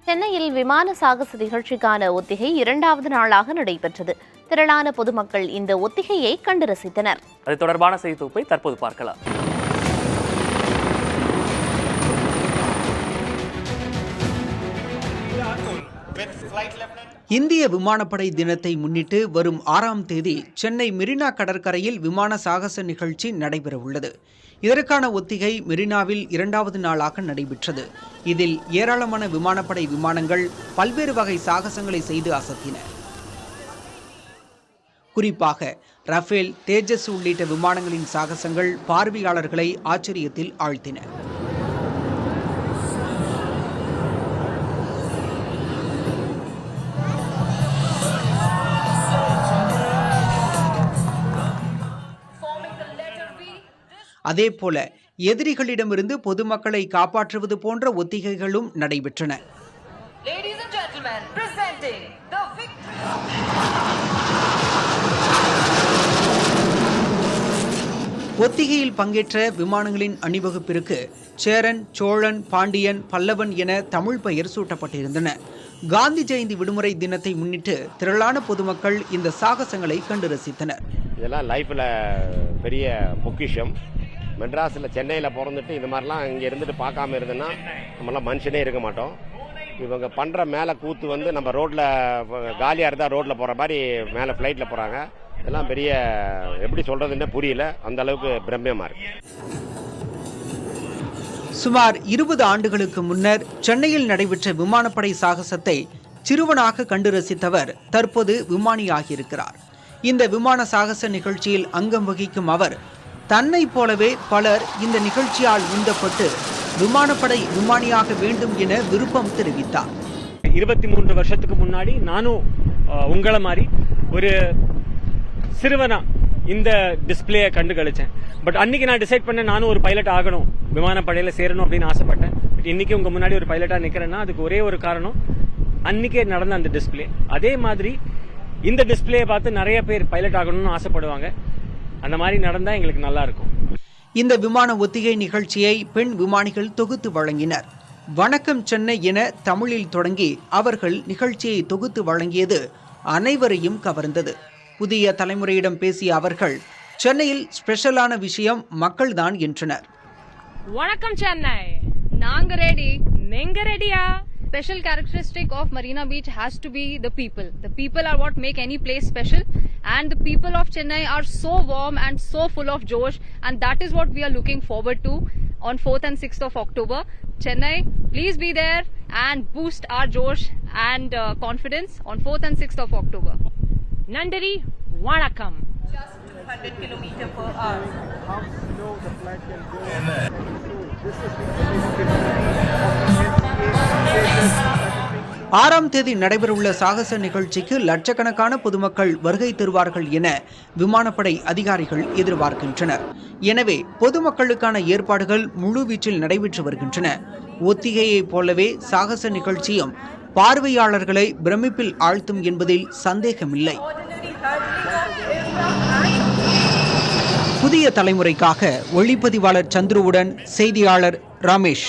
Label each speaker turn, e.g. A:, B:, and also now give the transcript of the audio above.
A: சென்னையில் விமான சாகச நிகழ்ச்சிக்கான ஒத்திகை 2வது நாளாக நடைபெற்றது. திரளான பொதுமக்கள் இந்த ஒத்திகையை கண்டு ரசித்தனர்.
B: அது தொடர்பான செய்தி தொகுப்பை தற்போது பார்க்கலாம்.
C: இந்திய விமானப்படை தினத்தை முன்னிட்டு வரும் 6ஆம் தேதி சென்னை மெரினா கடற்கரையில் விமான சாகச நிகழ்ச்சி நடைபெறவுள்ளது. இதற்கான ஒத்திகை மெரினாவில் 2வது நாளாக நடைபெற்றது. இதில் ஏராளமான விமானப்படை விமானங்கள் பல்வேறு வகை சாகசங்களை செய்து அசத்தின. குறிப்பாக ரஃபேல், தேஜஸ் உள்ளிட்ட விமானங்களின் சாகசங்கள் பார்வையாளர்களை ஆச்சரியத்தில் ஆழ்த்தின. அதேபோல எதிரிகளிடமிருந்து பொதுமக்களை காப்பாற்றுவது போன்ற ஒத்திகைகளும் நடைபெற்றன. ஒத்திகையில் பங்கேற்ற விமானங்களின் அணிவகுப்பிற்கு சேரன், சோழன், பாண்டியன், பல்லவன் என தமிழ் பெயர் சூட்டப்பட்டிருந்தன. காந்தி ஜெயந்தி விடுமுறை தினத்தை முன்னிட்டு திரளான பொதுமக்கள் இந்த சாகசங்களை கண்டு ரசித்தனர்.
D: இதெல்லாம் லைஃப்ல பெரிய பொக்கிஷம். மெட்ராஸில், சென்னையில் பிறந்துட்டு இது மாதிரிலாம் இங்கே இருந்துட்டு பார்க்காம இருந்ததுன்னா நம்மளாம் மனுஷனே இருக்க மாட்டோம். இவங்க பண்ணுற மேலே கூத்து வந்து நம்ம ரோட்டில் காலியாக இருந்தால் ரோட்டில் போகிற மாதிரி மேலே ஃப்ளைட்டில் போகிறாங்க. இதெல்லாம் பெரிய எப்படி சொல்கிறதுன்னு புரியல, அந்த அளவுக்கு பிரம்மியமாக இருக்கு.
C: சுமார் 20 ஆண்டுகளுக்கு முன்னர் சென்னையில் நடைபெற்ற விமானப்படை சாகசத்தை சிறுவனாக கண்டு ரசித்தவர் தற்போது விமானியாகியிருக்கிறார். இந்த விமான சாகச நிகழ்ச்சியில் அங்கம் வகிக்கும் அவர் தன்னை போலவே பலர் இந்த நிகழ்ச்சியால் உந்தப்பட்டு விமானப்படை விமானியாக வேண்டும் என விருப்பம் தெரிவித்தார்.
E: 23 வருஷத்துக்கு முன்னாடி நானும் உங்களை மாதிரி ஒரு சிறுவனா இந்த டிஸ்பிளேயை கண்டு கழிச்சேன். பட் அன்னைக்கு நான் டிசைட் பண்ண நானும் ஒரு பைலட் ஆகணும், விமானப்படையில சேரணும் அப்படின்னு ஆசைப்பட்டேன். பட் இன்னைக்கு உங்க முன்னாடி ஒரு பைலட்டா நிக்கிறேன்னா அதுக்கு ஒரே ஒரு காரணம், அன்னைக்கே நடந்த அந்த டிஸ்பிளே. அதே மாதிரி இந்த டிஸ்பிளேயை பார்த்து நிறைய பேர் பைலட் ஆகணும்னு ஆசைப்படுவாங்க. அந்த மாதிரி நடந்தா எங்களுக்கு நல்லா இருக்கும்.
C: இந்த விமான ஒத்திகை நிகழ்ச்சியை பெண் விமானிகள் தொகுத்து வழங்கினர். வணக்கம் சென்னை என தமிழில் தொடங்கி அவர்கள் நிகழ்ச்சியை தொகுத்து வழங்கியது அனைவரையும் கவர்ந்தது. புதிய தலைமுறையிடம் பேசிய அவர்கள் சென்னையில் ஸ்பெஷலான விஷயம் மக்கள்தான் என்றனர்.
F: வணக்கம் சென்னை, நாங்க ரெடி, நீங்க ரெடியா? Special characteristic of Marina Beach has to be the people. The people are what make any place special, and the people of Chennai are so warm and so full of josh, and that is what we are looking forward to on 4th and 6th of October. Chennai, please be there and boost our josh and confidence on 4th and 6th of October.
G: Nandari, Vanakkam.
H: Just 200 km/h.
I: How slow the flight can go. This is
C: 6ஆம் தேதி நடைபெறவுள்ள சாகச நிகழ்ச்சிக்கு லட்சக்கணக்கான பொதுமக்கள் வருகை தருவார்கள் என விமானப்படை அதிகாரிகள் எதிர்பார்க்கின்றனர். எனவே பொதுமக்களுக்கான ஏற்பாடுகள் முழுவீச்சில் நடைபெற்று வருகின்றன. ஒத்திகையைப் போலவே சாகச நிகழ்ச்சியும் பார்வையாளர்களை பிரமிப்பில் ஆழ்த்தும் என்பதில் சந்தேகமில்லை. புதிய தலைமுறைக்காக ஒளிப்பதிவாளர் சந்துருவுடன் செய்தியாளர் ரமேஷ்.